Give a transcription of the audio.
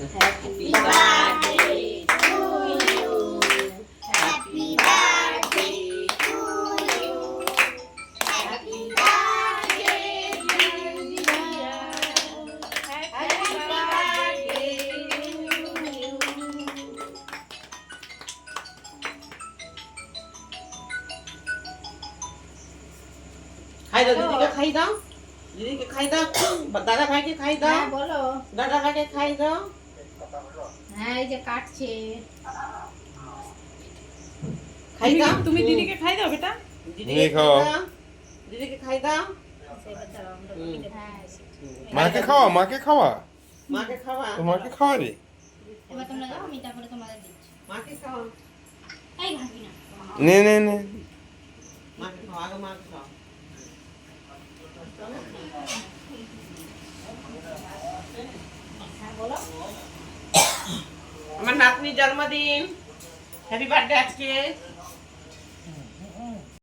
Happy birthday to you. Happy birthday to you. Happy birthday, dear. Happy birthday to you. খাই দাও দিদিকে খাই দাও দিদিকে খাই দাও দাদা ভাইকে খাই দাও হ্যাঁ বলো। দাদা ভাইকে খাই দাও হ্যাঁ এই যে কাটছে। খাই দাও তুমি দিদিকে খাই দাও বেটা। দিদিকে খাও দিদিকে খাই দাও হ্যাঁ মাকে খাওয়া মাকে খাওয়া মাকে খাওয়া তোমাকে খাওয়া রে এবার তোমরা যাও, আমি তারপরে তোমাদের দিচ্ছি। মাকে খাওয়া এই ভাবি না। নে নে নে মাকে খাওয়া আগে মাকে খাওয়া হ্যাঁ বলো। আমার নাতনির জন্মদিন হ্যাপি বার্থডে আজকে